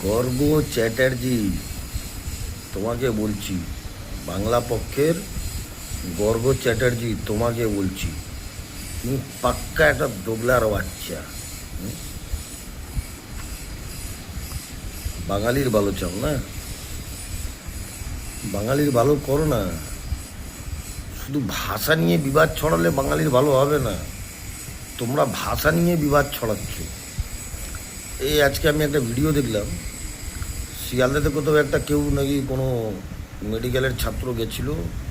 গর্গ চ্যাটার্জি, তোমাকে বলছি, বাংলা পক্ষের গর্গ চ্যাটার্জি, তোমাকে বলছি, তুমি পাক্কা একটা দোগলার বাচ্চা। বাঙালির ভালো চাও না? বাঙালির ভালো করো না। শুধু ভাষা নিয়ে বিবাদ ছড়ালে বাঙালির ভালো হবে না। তোমরা ভাষা নিয়ে বিবাদ ছড়াচ্ছ। এই আজকে আমি একটা ভিডিও দেখলাম, শিয়ালদাতে কোথাও একটা কেউ নাকি কোনো মেডিকেলের ছাত্র গেছিল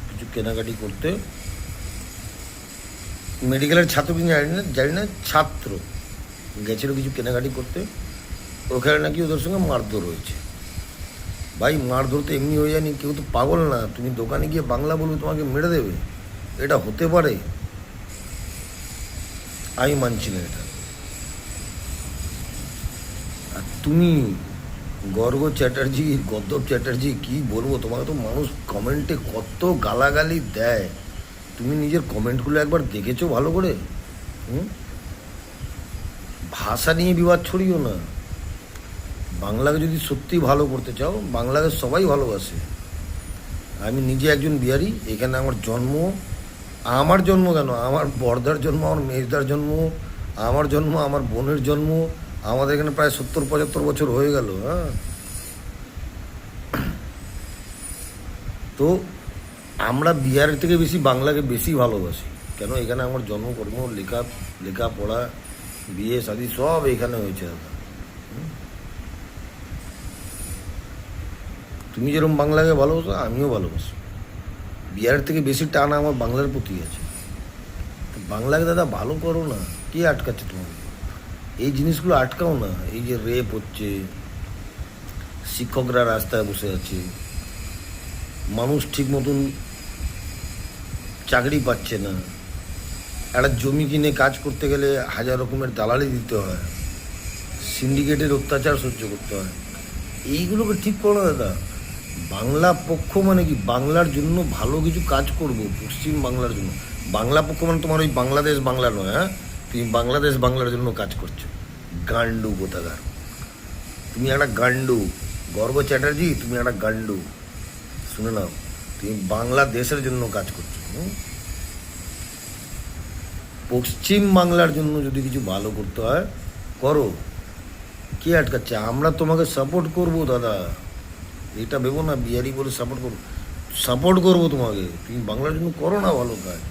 কিছু কেনাকাটি করতে। মেডিকেলের ছাত্র কিন্তু জানি না ছাত্র গেছিল কিছু কেনাকাটি করতে। ওখানে নাকি ওদের সঙ্গে মারধর হয়েছে। ভাই, মারধর তো এমনি হয়ে যায়নি, কেউ তো পাগল না। তুমি দোকানে গিয়ে বাংলা বলবে তোমাকে মেরে দেবে, এটা হতে পারে? আমি মানছি না এটা। আর তুমি গর্গ চ্যাটার্জি, গদ্দব চ্যাটার্জি, কি বলবো তোমাকে, তো মানুষ কমেন্টে কত গালাগালি দেয়। তুমি নিজের কমেন্টগুলো একবার দেখেছো ভালো করে? ভাষা নিয়ে বিবাদ ছড়িও না। বাংলাকে যদি সত্যি ভালো করতে চাও, বাংলাকে সবাই ভালোবাসে। আমি নিজে একজন বিহারি, এখানে আমার জন্ম। আমার জন্ম কেন, আমার বর্দার জন্ম, আমার মেজদার জন্ম, আমার জন্ম, আমার বোনের জন্ম। আমাদের এখানে প্রায় 70-75 বছর হয়ে গেল। হ্যাঁ, তো আমরা বিহারের থেকে বেশি বাংলাকে বেশি ভালোবাসি। কেন, এখানে আমার জন্মকর্ম, লেখাপড়া, বিয়ে শাদী সব এখানে হয়েছে দাদা। তুমি যেরকম বাংলাকে ভালোবাসো, আমিও ভালোবাসি। বিহারের থেকে বেশি টান আমার বাংলার প্রতি আছে। বাংলাকে দাদা ভালো করো না, কে আটকাচ্ছে তোমাকে? এই জিনিসগুলো আটকাও না। এই যে রেপ হচ্ছে, শিক্ষকরা রাস্তায় বসে আছে, মানুষ ঠিক মতন চাকরি পাচ্ছে না, একটা জমি কিনে কাজ করতে গেলে 1000 রকমের দালালি দিতে হয়, সিন্ডিকেটের অত্যাচার সহ্য করতে হয়। এইগুলোকে ঠিক করো না দাদা। বাংলা পক্ষ মানে কি, বাংলার জন্য ভালো কিছু কাজ করব, পশ্চিম বাংলার জন্য। বাংলা পক্ষ মানে তোমার ওই বাংলাদেশ বাংলা নয়। হ্যাঁ, তুমি বাংলাদেশ বাংলার জন্য কাজ করছো। গান্ডু কোথাকার, তুমি একটা গান্ডু। গর্গ চ্যাটার্জি, তুমি একটা গান্ডু। শুনে নাও, তুমি বাংলাদেশের জন্য কাজ করছো। পশ্চিম বাংলার জন্য যদি কিছু ভালো করতে হয় করো, কে আটকাচ্ছে? আমরা তোমাকে সাপোর্ট করবো দাদা। এটা ভেবো না বিহারি বলে সাপোর্ট করবো। সাপোর্ট করবো তোমাকে, তুমি বাংলার জন্য করো না ভালো কাজ।